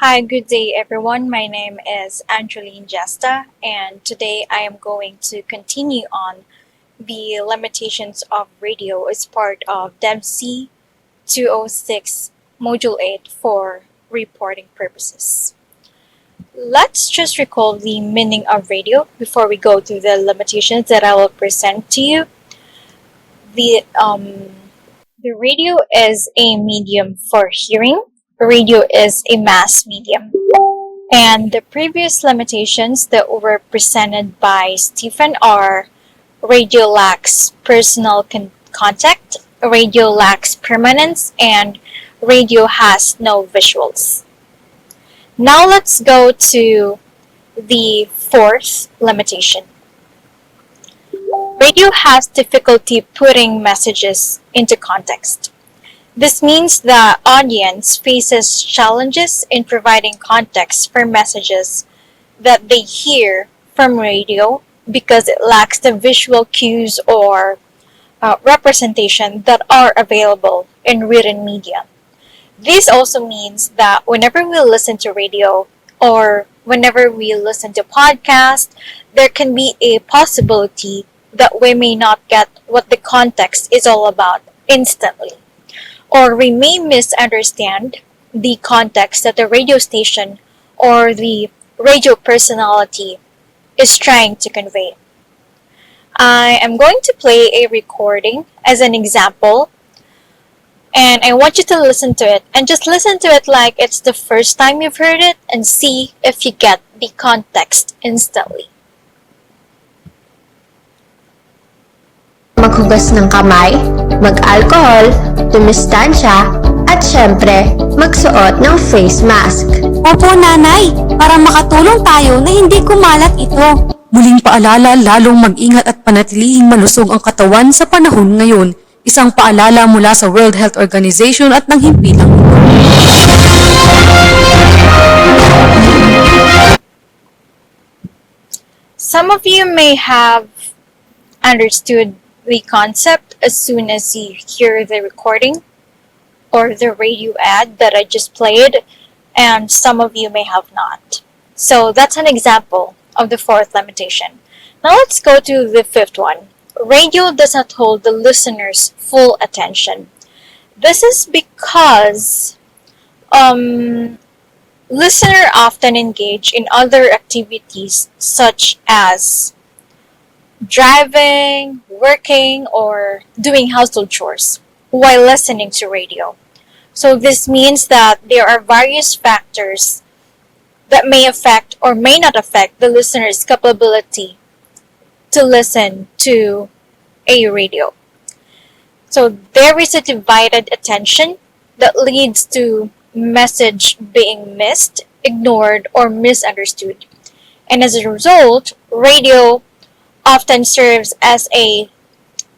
Hi, good day everyone. My name is Angeline Jesta, and today I am going to continue on the limitations of radio as part of DEVC 206 Module 8 for reporting purposes. Let's just recall the meaning of radio before we go to the limitations that I will present to you. The, um, the radio is a medium for hearing. Radio is a mass medium. And the previous limitations that were presented by Stephen are radio lacks personal contact, radio lacks permanence, and radio has no visuals. Now let's go to the fourth limitation. Radio has difficulty putting messages into context. This means the audience faces challenges in providing context for messages that they hear from radio because it lacks the visual cues or representation that are available in written media. This also means that whenever we listen to radio or whenever we listen to podcasts, there can be a possibility that we may not get what the context is all about instantly, or we may misunderstand the context that the radio station or the radio personality is trying to convey. I am going to play a recording as an example, and I want you to listen to it and just listen to it like it's the first time you've heard it and see if you get the context instantly. Maghugas ng kamay, mag-alcohol, dumistansya, at syempre, magsuot ng face mask. Opo, nanay, para makatulong tayo na hindi kumalat ito. Muling paalala, lalong mag-ingat at panatilihing malusog ang katawan sa panahon ngayon. Isang paalala mula sa World Health Organization at ng himpilang ito. Some of you may have understood the concept as soon as you hear the recording or the radio ad that I just played, and some of you may have not. So that's an example of the fourth limitation. Now let's go to the fifth one. Radio does not hold the listener's full attention. This is because listener often engage in other activities such as driving, working, or doing household chores while listening to radio. So this means that there are various factors that may affect or may not affect the listener's capability to listen to a radio. So there is a divided attention that leads to message being missed, ignored, or misunderstood. And as a result, radio often serves as a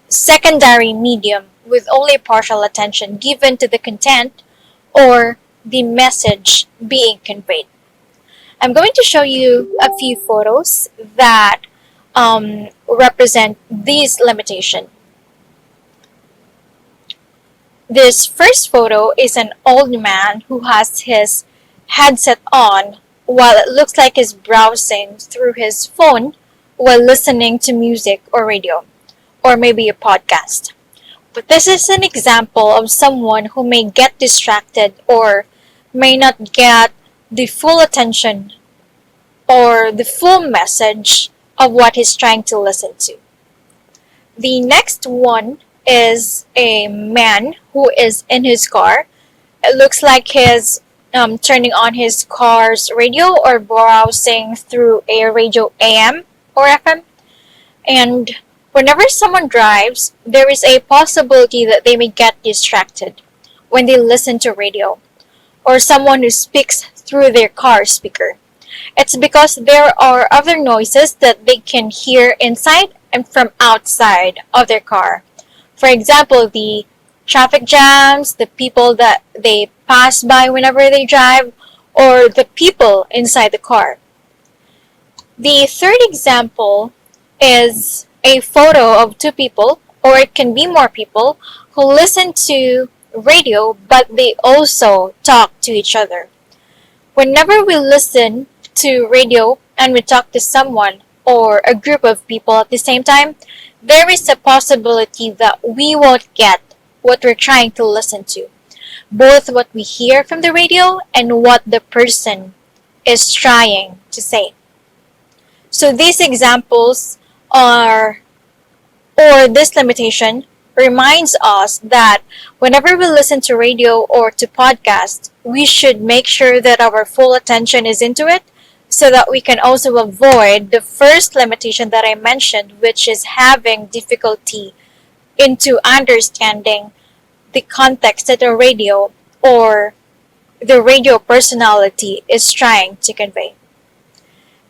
secondary medium with only partial attention given to the content or the message being conveyed. I'm going to show you a few photos that represent these limitations. This first photo is an old man who has his headset on while it looks like he's browsing through his phone while listening to music or radio, or maybe a podcast. But this is an example of someone who may get distracted or may not get the full attention or the full message of what he's trying to listen to. The next one is a man who is in his car. It looks like he's turning on his car's radio or browsing through a radio AM or FM. And whenever someone drives, there is a possibility that they may get distracted when they listen to radio, or someone who speaks through their car speaker. It's because there are other noises that they can hear inside and from outside of their car. For example, the traffic jams, the people that they pass by whenever they drive, or the people inside the car. The third example is a photo of two people, or it can be more people, who listen to radio but they also talk to each other. Whenever we listen to radio and we talk to someone or a group of people at the same time, there is a possibility that we won't get what we're trying to listen to, both what we hear from the radio and what the person is trying to say. So these examples are, or this limitation reminds us that whenever we listen to radio or to podcast, we should make sure that our full attention is into it so that we can also avoid the first limitation that I mentioned, which is having difficulty into understanding the context that the radio or the radio personality is trying to convey.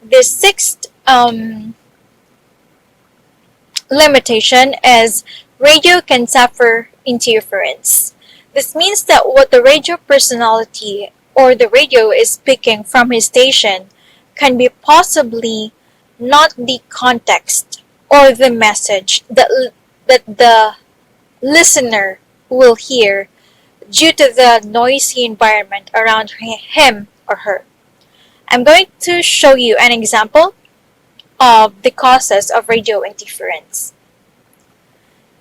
The sixth limitation is radio can suffer interference. This means that what the radio personality or the radio is speaking from his station can be possibly not the context or the message that the listener will hear due to the noisy environment around him or her. I'm going to show you an example of the causes of radio interference.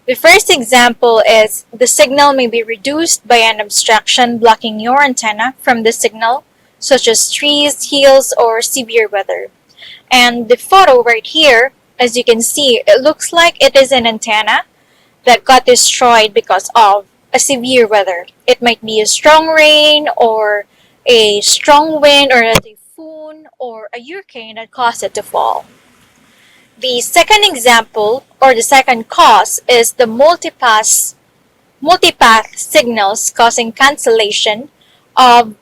The first example is the signal may be reduced by an obstruction blocking your antenna from the signal, such as trees, hills, or severe weather. And the photo right here, as you can see, it looks like it is an antenna that got destroyed because of a severe weather. It might be a strong rain or a strong wind or a typhoon or a hurricane that caused it to fall. The second example or the second cause is the multipath signals causing cancellation of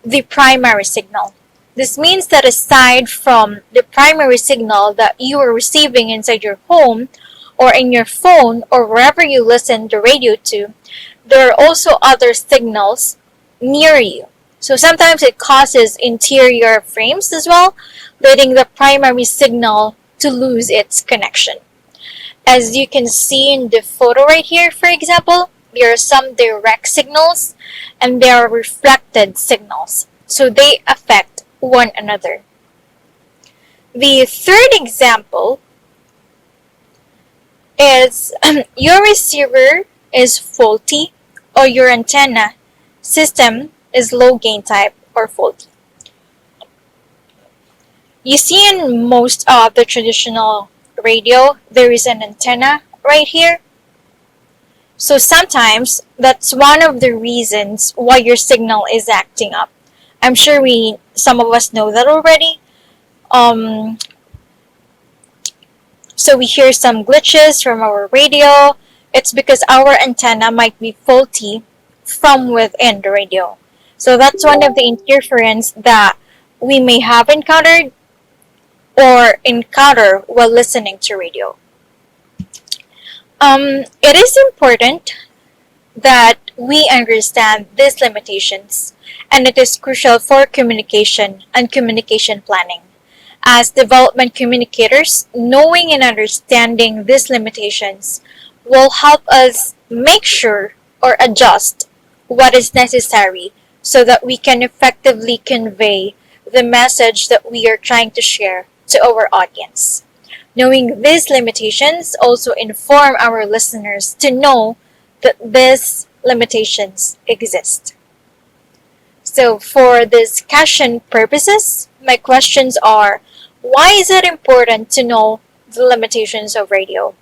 the primary signal. This means that aside from the primary signal that you are receiving inside your home or in your phone or wherever you listen the radio to, there are also other signals near you. So sometimes it causes interior frames as well, leading the primary signal to lose its connection. As you can see in the photo right here, for example, there are some direct signals and there are reflected signals. So they affect one another. The third example is your receiver is faulty or your antenna system is low gain type or faulty. You see in most of the traditional radio, there is an antenna right here. So sometimes that's one of the reasons why your signal is acting up. I'm sure some of us know that already. So we hear some glitches from our radio. It's because our antenna might be faulty from within the radio. So that's one of the interference that we may have encountered or encounter while listening to radio. It is important that we understand these limitations, and it is crucial for communication and communication planning. As development communicators, knowing and understanding these limitations will help us make sure or adjust what is necessary so that we can effectively convey the message that we are trying to share to our audience. Knowing these limitations also inform our listeners to know that these limitations exist. So for discussion purposes, my questions are, why is it important to know the limitations of radio?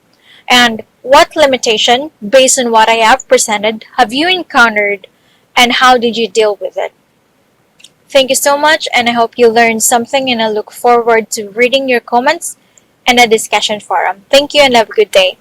And what limitation, based on what I have presented, have you encountered and how did you deal with it? Thank you so much, and I hope you learned something, and I look forward to reading your comments and a discussion forum. Thank you and have a good day.